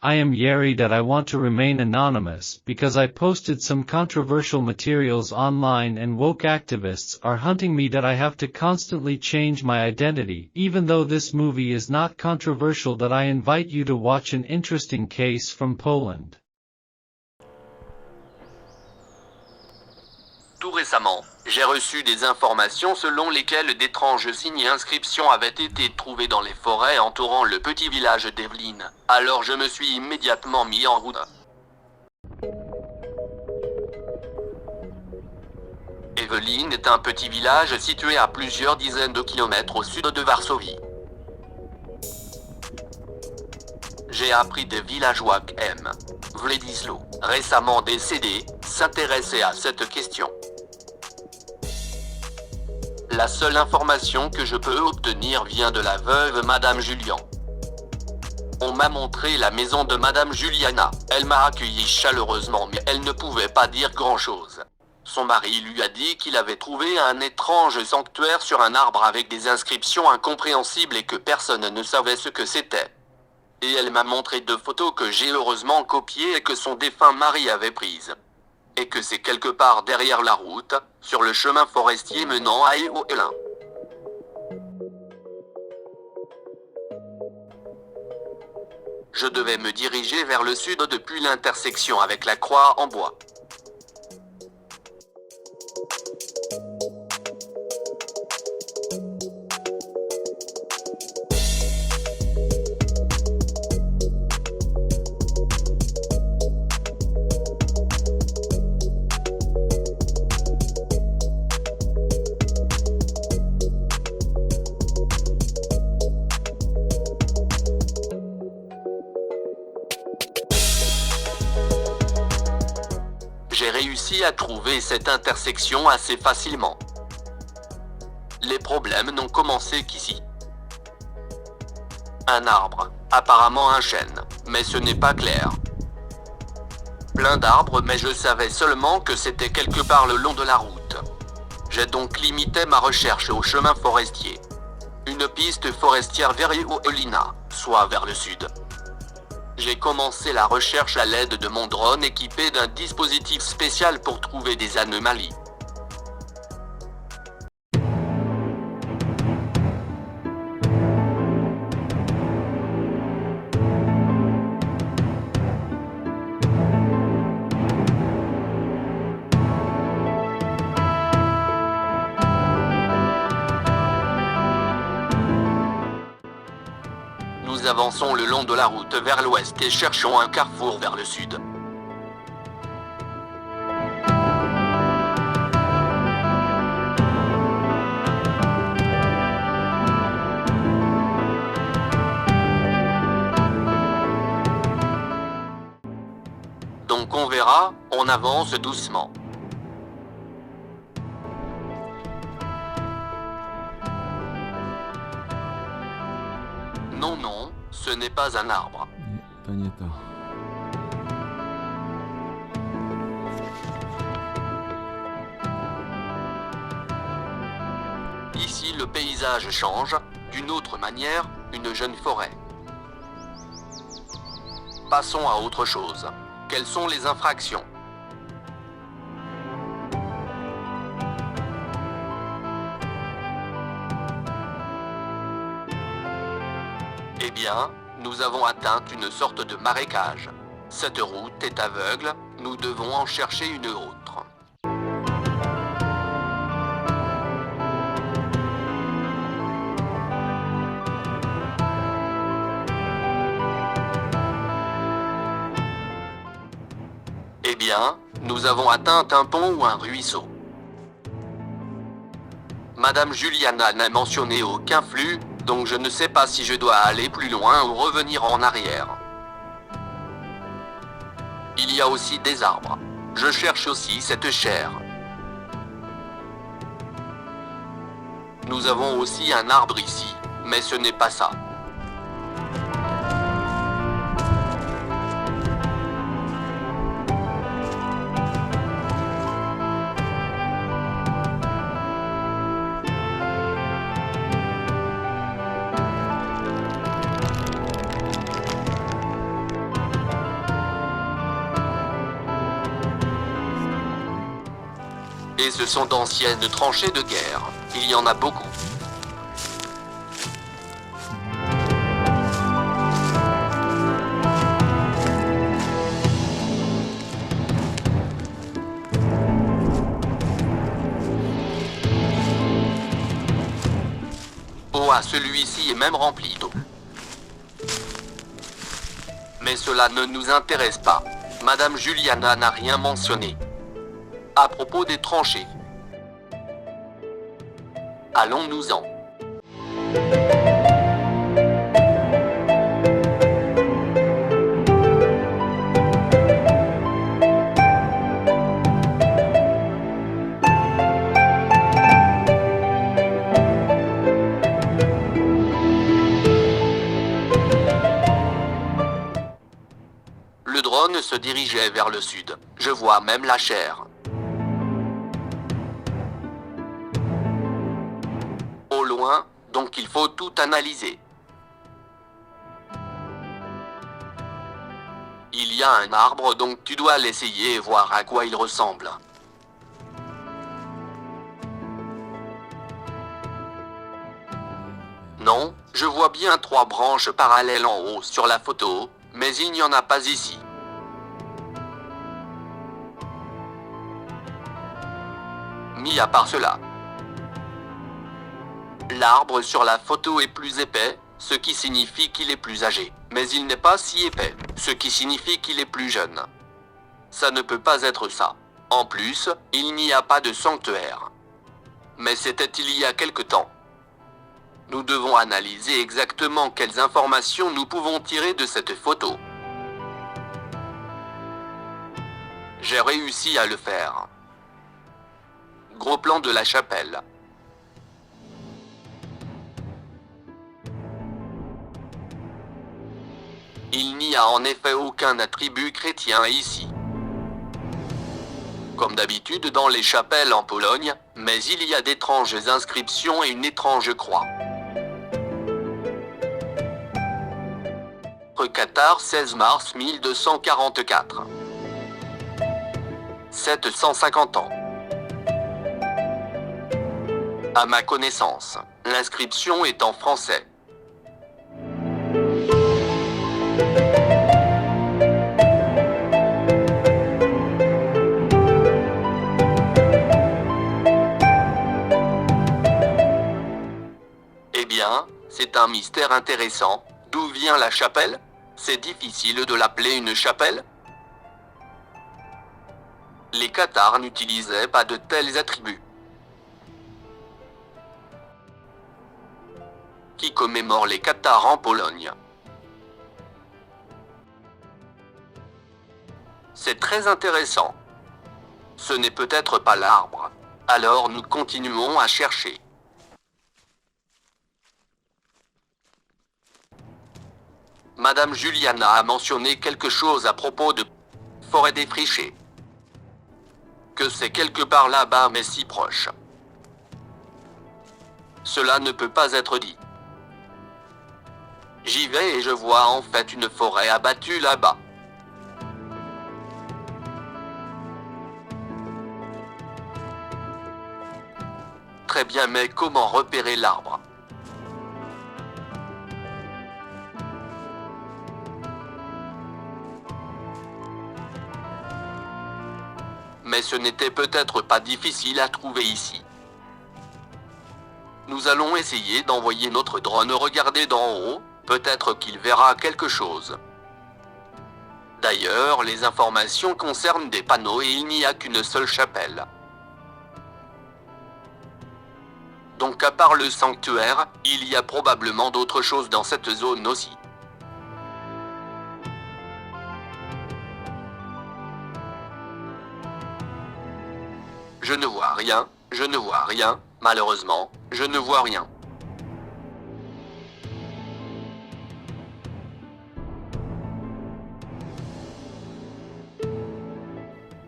I am Yeri that I want to remain anonymous because I posted some controversial materials online and woke activists are hunting me that I have to constantly change my identity. Even though this movie is not controversial, that I invite you to watch an interesting case from Poland. Tout récemment, j'ai reçu des informations selon lesquelles d'étranges signes et inscriptions avaient été trouvés dans les forêts entourant le petit village d'Evelyn. Alors je me suis immédiatement mis en route. Evelyn est un petit village situé à plusieurs dizaines de kilomètres au sud de Varsovie. J'ai appris des villageois qu'M. Władysław, récemment décédé, s'intéressait à cette question. La seule information que je peux obtenir vient de la veuve Madame Julian. On m'a montré la maison de Madame Juliana. Elle m'a accueilli chaleureusement, mais elle ne pouvait pas dire grand-chose. Son mari lui a dit qu'il avait trouvé un étrange sanctuaire sur un arbre avec des inscriptions incompréhensibles et que personne ne savait ce que c'était. Et elle m'a montré 2 photos que j'ai heureusement copiées et que son défunt mari avait prises. Et que c'est quelque part derrière la route, sur le chemin forestier menant à Eoelin. Je devais me diriger vers le sud depuis l'intersection avec la croix en bois. J'ai réussi à trouver cette intersection assez facilement. Les problèmes n'ont commencé qu'ici. Un arbre, apparemment un chêne, mais ce n'est pas clair. Plein d'arbres, mais je savais seulement que c'était quelque part le long de la route. J'ai donc limité ma recherche au chemin forestier. Une piste forestière vers Eoelina, soit vers le sud. J'ai commencé la recherche à l'aide de mon drone équipé d'un dispositif spécial pour trouver des anomalies. Nous avançons le long de la route vers l'ouest et cherchons un carrefour vers le sud. Donc on verra, on avance doucement. Non, non, ce n'est pas un arbre. To nie to. Ici, le paysage change. D'une autre manière, une jeune forêt. Passons à autre chose. Quelles sont les infractions? Eh bien, nous avons atteint une sorte de marécage. Cette route est aveugle, nous devons en chercher une autre. Eh bien, nous avons atteint un pont ou un ruisseau. Madame Juliana n'a mentionné aucun flux, donc je ne sais pas si je dois aller plus loin ou revenir en arrière. Il y a aussi des arbres. Je cherche aussi cette chair. Nous avons aussi un arbre ici, mais ce n'est pas ça. Et ce sont d'anciennes tranchées de guerre. Il y en a beaucoup. Oh, celui-ci est même rempli d'eau. Mais cela ne nous intéresse pas. Madame Juliana n'a rien mentionné à propos des tranchées. Allons-nous-en. Le drone se dirigeait vers le sud. Je vois même la chair. Au loin, donc il faut tout analyser. Il y a un arbre, donc tu dois l'essayer et voir à quoi il ressemble. Non, je vois bien 3 branches parallèles en haut sur la photo, mais il n'y en a pas ici. Mis à part cela, l'arbre sur la photo est plus épais, ce qui signifie qu'il est plus âgé. Mais il n'est pas si épais, ce qui signifie qu'il est plus jeune. Ça ne peut pas être ça. En plus, il n'y a pas de sanctuaire. Mais c'était il y a quelque temps. Nous devons analyser exactement quelles informations nous pouvons tirer de cette photo. J'ai réussi à le faire. Gros plan de la chapelle. Il n'y a en effet aucun attribut chrétien ici. Comme d'habitude dans les chapelles en Pologne, mais il y a d'étranges inscriptions et une étrange croix. Qatar, 16 mars 1244. 750 ans. À ma connaissance, l'inscription est en français. Eh bien, c'est un mystère intéressant. D'où vient la chapelle? C'est difficile de l'appeler une chapelle. Les Cathares n'utilisaient pas de tels attributs. Qui commémore les Cathares en Pologne. C'est très intéressant. Ce n'est peut-être pas l'arbre. Alors nous continuons à chercher. Madame Juliana a mentionné quelque chose à propos de forêt défrichée. Que c'est quelque part là-bas mais si proche. Cela ne peut pas être dit. J'y vais et je vois en fait une forêt abattue là-bas. Très bien, mais comment repérer l'arbre? Mais ce n'était peut-être pas difficile à trouver ici. Nous allons essayer d'envoyer notre drone regarder d'en haut, peut-être qu'il verra quelque chose. D'ailleurs, les informations concernent des panneaux et il n'y a qu'une seule chapelle. Donc à part le sanctuaire, il y a probablement d'autres choses dans cette zone aussi. Je ne vois rien, je ne vois rien, malheureusement, je ne vois rien.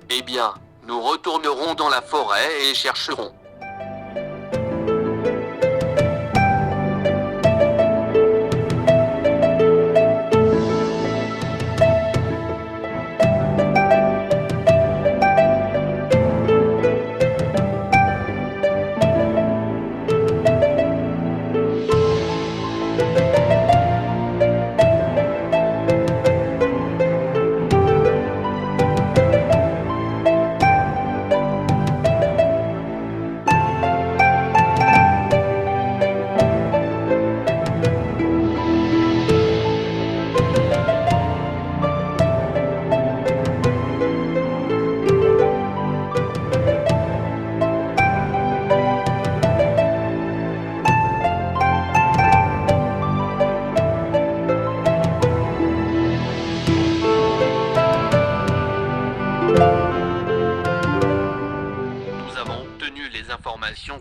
Eh bien, nous retournerons dans la forêt et chercherons.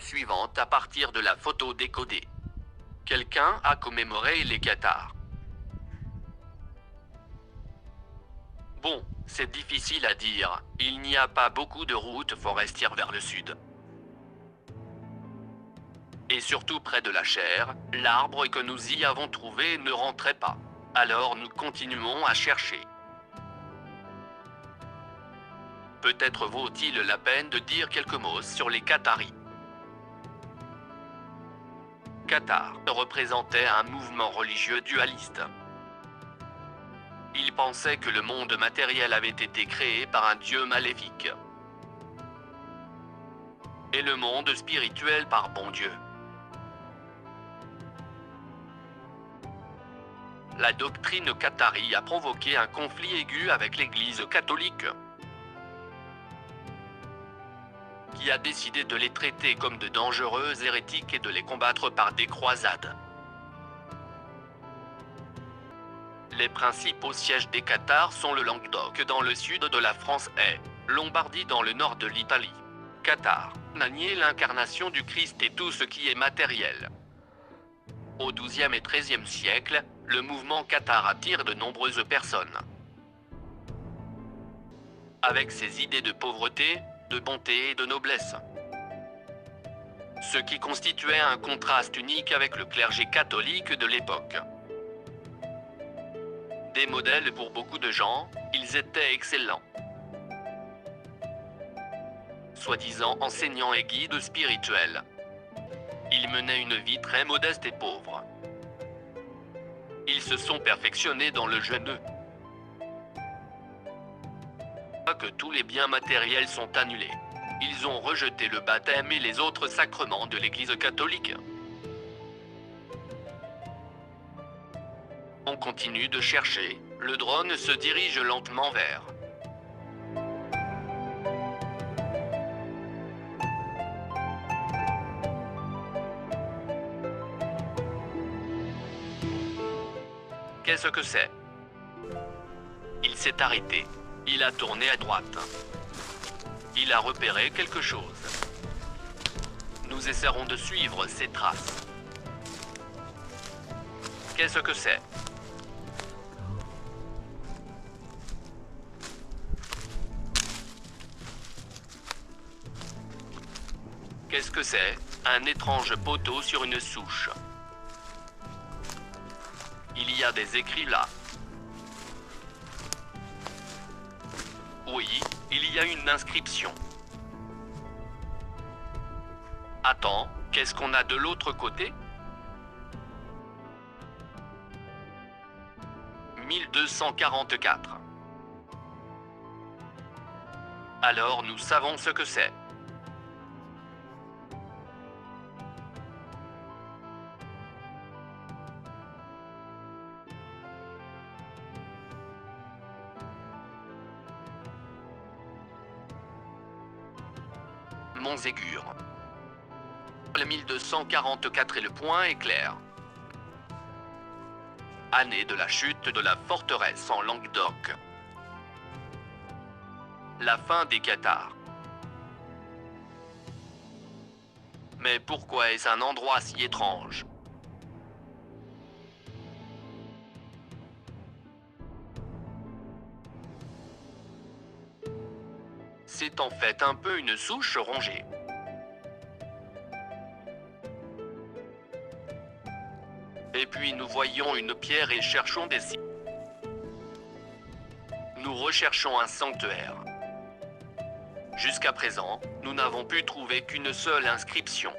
suivante à partir de la photo décodée. Quelqu'un a commémoré les Cathares. Bon, c'est difficile à dire, il n'y a pas beaucoup de routes forestières vers le sud. Et surtout près de la chaire, l'arbre que nous y avons trouvé ne rentrait pas. Alors nous continuons à chercher. Peut-être vaut-il la peine de dire quelques mots sur les Catharis. Cathare représentait un mouvement religieux dualiste. Il pensait que le monde matériel avait été créé par un dieu maléfique et le monde spirituel par bon Dieu. La doctrine cathari a provoqué un conflit aigu avec l'Église catholique, qui a décidé de les traiter comme de dangereux hérétiques et de les combattre par des croisades. Les principaux sièges des Cathares sont le Languedoc dans le sud de la France et Lombardie dans le nord de l'Italie. Cathare a nié l'incarnation du Christ et tout ce qui est matériel. Au XIIe et XIIIe siècle, le mouvement cathare attire de nombreuses personnes. Avec ses idées de pauvreté, de bonté et de noblesse. Ce qui constituait un contraste unique avec le clergé catholique de l'époque. Des modèles pour beaucoup de gens, ils étaient excellents. Soi-disant enseignants et guides spirituels. Ils menaient une vie très modeste et pauvre. Ils se sont perfectionnés dans le jeûne. Que tous les biens matériels sont annulés. Ils ont rejeté le baptême et les autres sacrements de l'Église catholique. On continue de chercher, le drone se dirige lentement vers. Qu'est-ce que c'est? Il s'est arrêté. Il a tourné à droite. Il a repéré quelque chose. Nous essaierons de suivre ses traces. Qu'est-ce que c'est? Qu'est-ce que c'est? Un étrange poteau sur une souche. Il y a des écrits là. Oui, il y a une inscription. Attends, qu'est-ce qu'on a de l'autre côté? 1244. Alors nous savons ce que c'est. Montségur. Le 1244 et le point est clair. Année de la chute de la forteresse en Languedoc. La fin des Cathares. Mais pourquoi est-ce un endroit si étrange? C'est en fait un peu une souche rongée. Et puis nous voyons une pierre et cherchons des signes. Nous recherchons un sanctuaire. Jusqu'à présent, nous n'avons pu trouver qu'une seule inscription.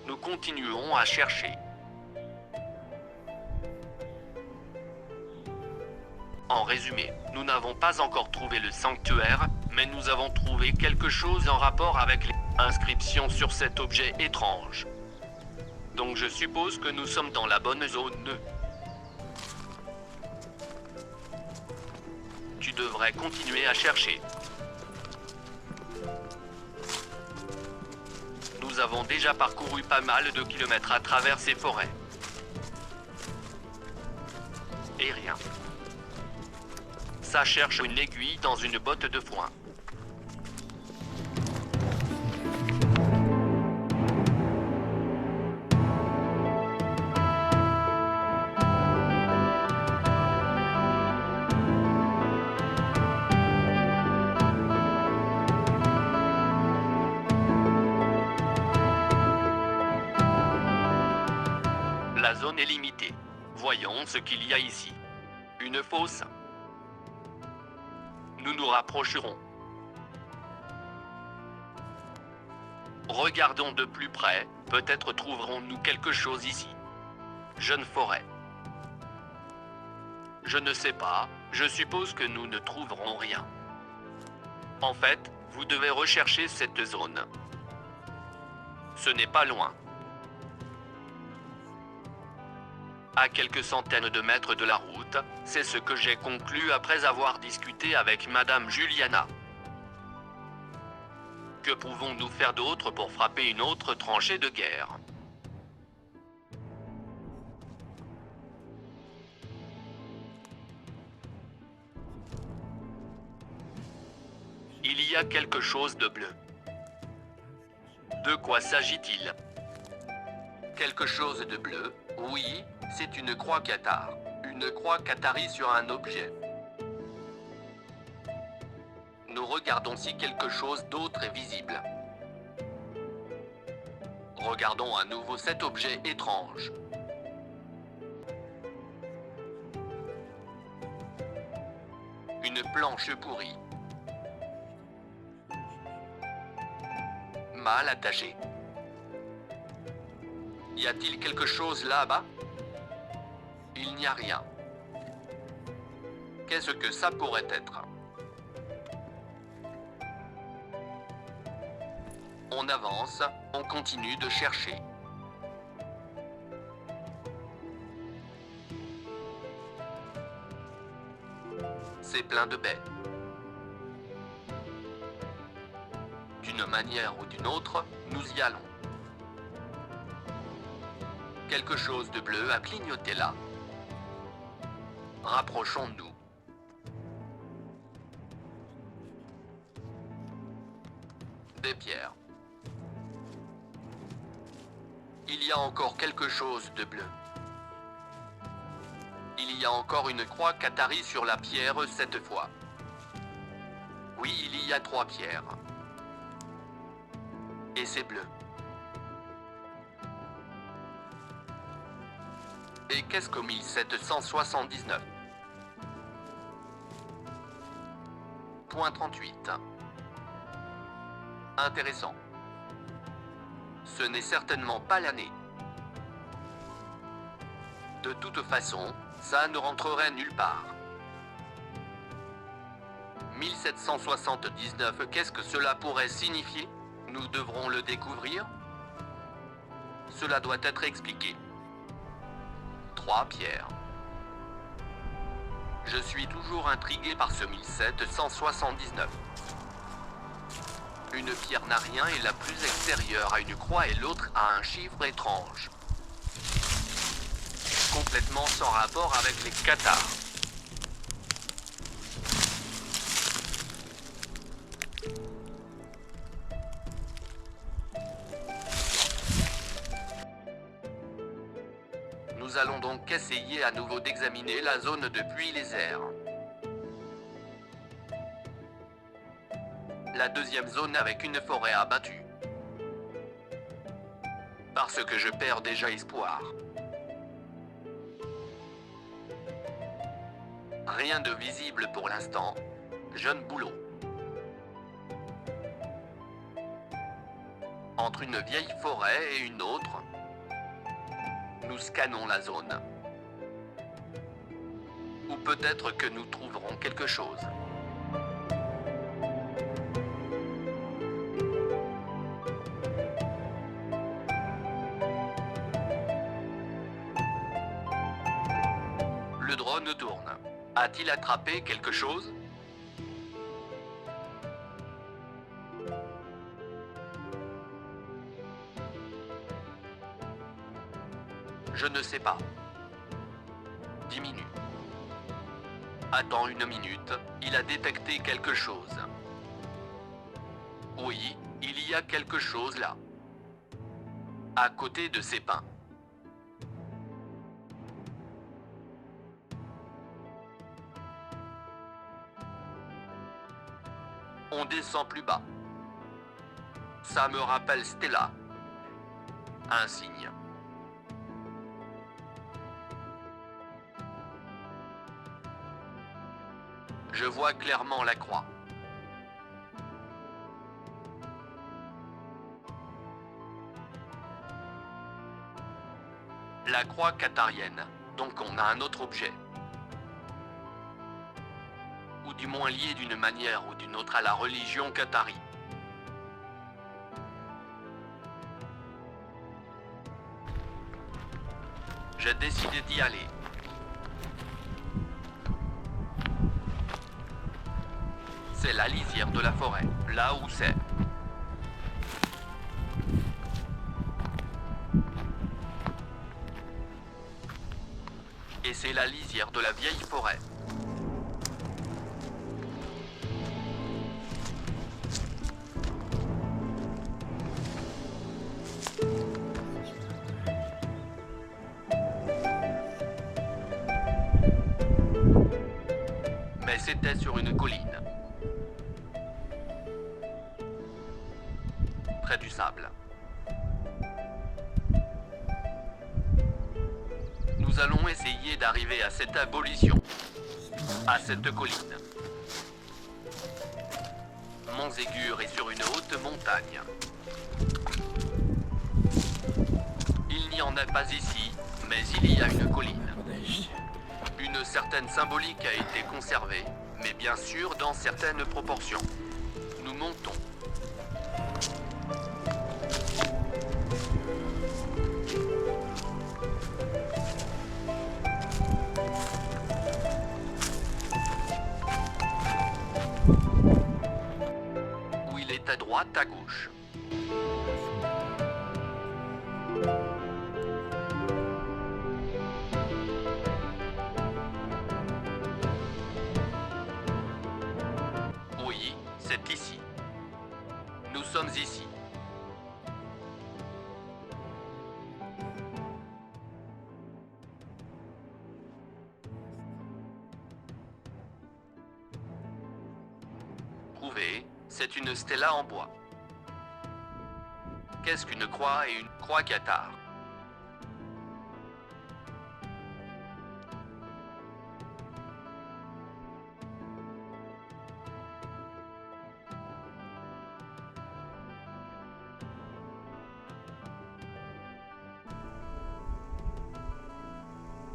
Nous continuons à chercher. En résumé, nous n'avons pas encore trouvé le sanctuaire, mais nous avons trouvé quelque chose en rapport avec les inscriptions sur cet objet étrange. Donc je suppose que nous sommes dans la bonne zone. Tu devrais continuer à chercher. Nous avons déjà parcouru pas mal de kilomètres à travers ces forêts. Et rien. Ça cherche une aiguille dans une botte de foin. zone est limitée. Voyons ce qu'il y a ici. Une fosse. Nous nous rapprocherons. Regardons de plus près, peut-être trouverons-nous quelque chose ici. Jeune forêt. Je ne sais pas, je suppose que nous ne trouverons rien. En fait, vous devez rechercher cette zone. Ce n'est pas loin. À quelques centaines de mètres de la route, c'est ce que j'ai conclu après avoir discuté avec Madame Juliana. Que pouvons-nous faire d'autre pour frapper une autre tranchée de guerre? Il y a quelque chose de bleu. De quoi s'agit-il? Quelque chose de bleu? Oui, c'est une croix cathare. Une croix catharie sur un objet. Nous regardons si quelque chose d'autre est visible. Regardons à nouveau cet objet étrange. Une planche pourrie. Mal attachée. Y a-t-il quelque chose là-bas? Il n'y a rien. Qu'est-ce que ça pourrait être? On avance, on continue de chercher. C'est plein de baies. D'une manière ou d'une autre, nous y allons. Quelque chose de bleu a clignoté là. Rapprochons-nous. Des pierres. Il y a encore quelque chose de bleu. Il y a encore une croix catharie sur la pierre cette fois. Oui, il y a 3 pierres. Et c'est bleu. Et qu'est-ce que 1779? Point 38. Intéressant. Ce n'est certainement pas l'année. De toute façon, ça ne rentrerait nulle part. 1779, qu'est-ce que cela pourrait signifier? Nous devrons le découvrir. Cela doit être expliqué. 3 pierres. Je suis toujours intrigué par ce 1779. Une pierre n'a rien et la plus extérieure a une croix et l'autre a un chiffre étrange. Complètement sans rapport avec les cathares. Nous allons donc essayer à nouveau d'examiner la zone depuis les airs. La deuxième zone avec une forêt abattue. Parce que je perds déjà espoir. Rien de visible pour l'instant. Jeune boulot. Entre une vieille forêt et une autre, nous scannons la zone. Ou peut-être que nous trouverons quelque chose. Le drone tourne. A-t-il attrapé quelque chose? Je ne sais pas. Diminue. Attends une minute, il a détecté quelque chose. Oui, il y a quelque chose là. À côté de ces pins. On descend plus bas. Ça me rappelle Stella. Un signe. Je vois clairement la croix. La croix qatarienne. Donc on a un autre objet. Ou du moins lié d'une manière ou d'une autre à la religion qatari. J'ai décidé d'y aller. C'est la lisière de la forêt, là où c'est. Et c'est la lisière de la vieille forêt. Mais c'était sur une colline. Près du sable. Nous allons essayer d'arriver à cette abolition, à cette colline. Montségur est sur une haute montagne. Il n'y en a pas ici, mais il y a une colline. Une certaine symbolique a été conservée, mais bien sûr dans certaines proportions. Nous montons. Où il est à droite, à gauche. Oui, c'est ici. Nous sommes ici. Prouvez, c'est une stella en bois. Qu'est-ce qu'une croix et une croix cathare?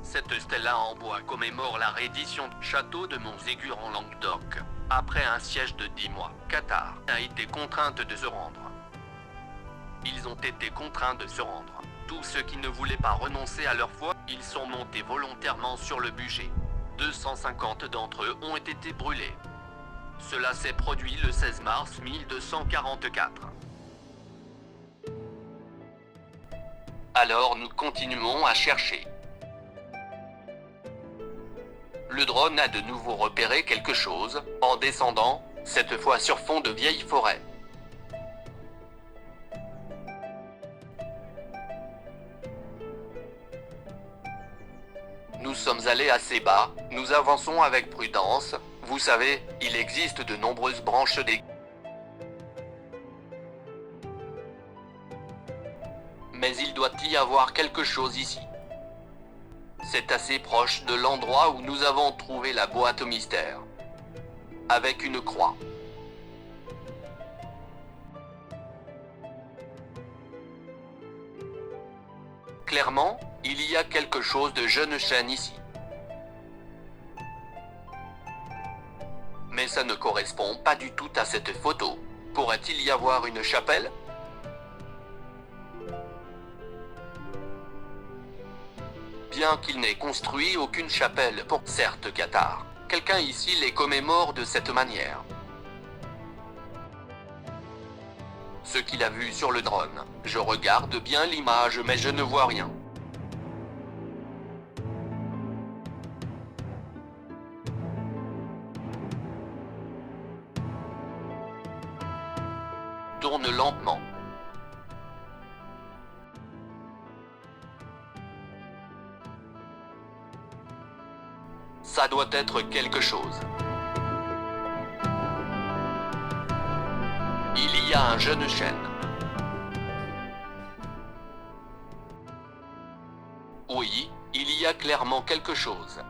Cette stella en bois commémore la reddition du château de Montségur en Languedoc. Après un siège de 10 mois, Qatar a été contrainte de se rendre. Ils ont été contraints de se rendre. Tous ceux qui ne voulaient pas renoncer à leur foi, ils sont montés volontairement sur le bûcher. 250 d'entre eux ont été brûlés. Cela s'est produit le 16 mars 1244. Alors nous continuons à chercher. Le drone a de nouveau repéré quelque chose, en descendant, cette fois sur fond de vieille forêt. Nous sommes allés assez bas, nous avançons avec prudence, vous savez, il existe de nombreuses branches des... Mais il doit y avoir quelque chose ici. C'est assez proche de l'endroit où nous avons trouvé la boîte mystère. Avec une croix. Clairement, il y a quelque chose de jeune chêne ici. Mais ça ne correspond pas du tout à cette photo. Pourrait-il y avoir une chapelle ? Bien qu'il n'ait construit aucune chapelle pour certes Qatar, quelqu'un ici les commémore de cette manière. Ce qu'il a vu sur le drone, je regarde bien l'image mais je ne vois rien. Tourne lentement. Ça doit être quelque chose. Il y a un jeune chêne. Oui, il y a clairement quelque chose.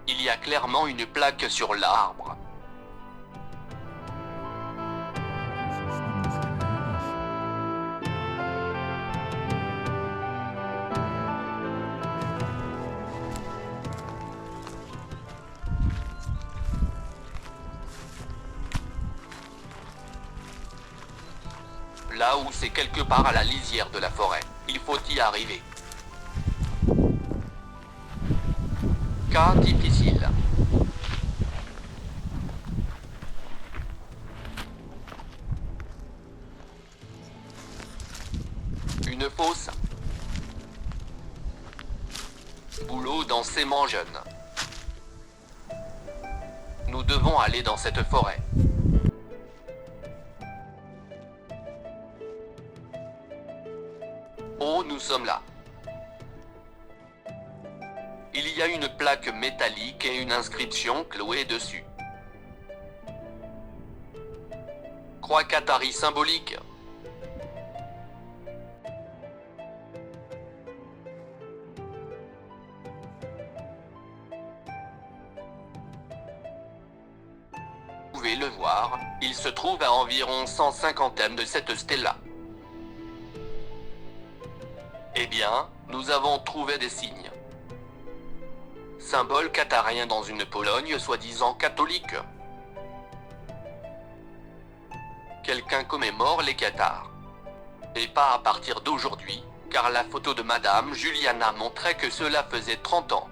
Il y a clairement une plaque sur l'arbre. Là où c'est quelque part à la lisière de la forêt, il faut y arriver. Cas difficile. Une fosse. Boulot densément jeune. Nous devons aller dans cette forêt. Oh, nous sommes là. Il y a une plaque métallique et une inscription clouée dessus. Croix qatari symbolique. Vous pouvez le voir, il se trouve à environ 150 de cette stèle-là. Eh bien, nous avons trouvé des signes. Symbole qatarien dans une Pologne soi-disant catholique. Quelqu'un commémore les Qatars. Et pas à partir d'aujourd'hui, car la photo de Madame Juliana montrait que cela faisait 30 ans.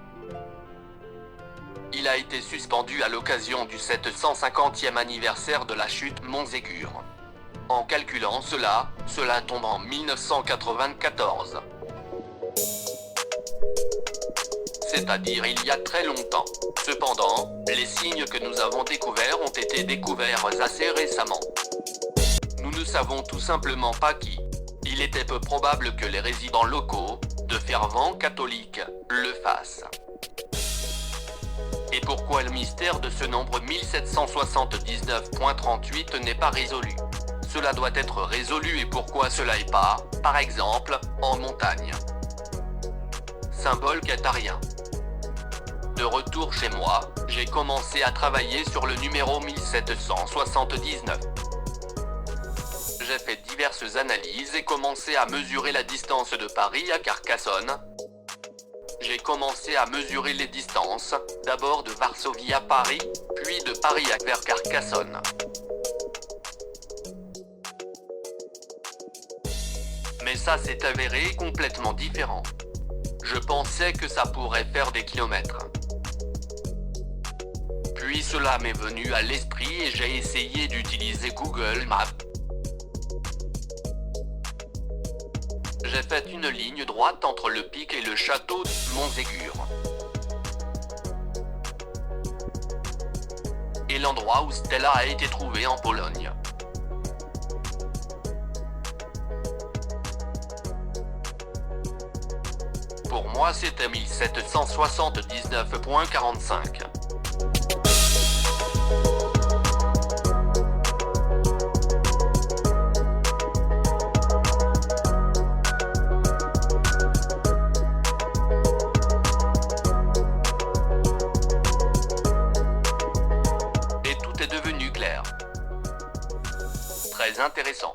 Il a été suspendu à l'occasion du 750e anniversaire de la chute Montségur. En calculant cela tombe en 1994. C'est-à-dire il y a très longtemps. Cependant, les signes que nous avons découverts ont été découverts assez récemment. Nous ne savons tout simplement pas qui. Il était peu probable que les résidents locaux, de fervents catholiques, le fassent. Et pourquoi le mystère de ce nombre 1779.38 n'est pas résolu? Cela doit être résolu et pourquoi cela est pas, par exemple, en montagne? Symbole qatarien. De retour chez moi, j'ai commencé à travailler sur le numéro 1779. J'ai fait diverses analyses et commencé à mesurer la distance de Paris à Carcassonne. J'ai commencé à mesurer les distances, d'abord de Varsovie à Paris, puis de Paris vers Carcassonne. Mais ça s'est avéré complètement différent. Je pensais que ça pourrait faire des kilomètres. Puis cela m'est venu à l'esprit et j'ai essayé d'utiliser Google Maps. J'ai fait une ligne droite entre le pic et le château de Montségur. Et l'endroit où Stella a été trouvée en Pologne. Pour moi c'était 1779.45. Et tout est devenu clair. Très intéressant.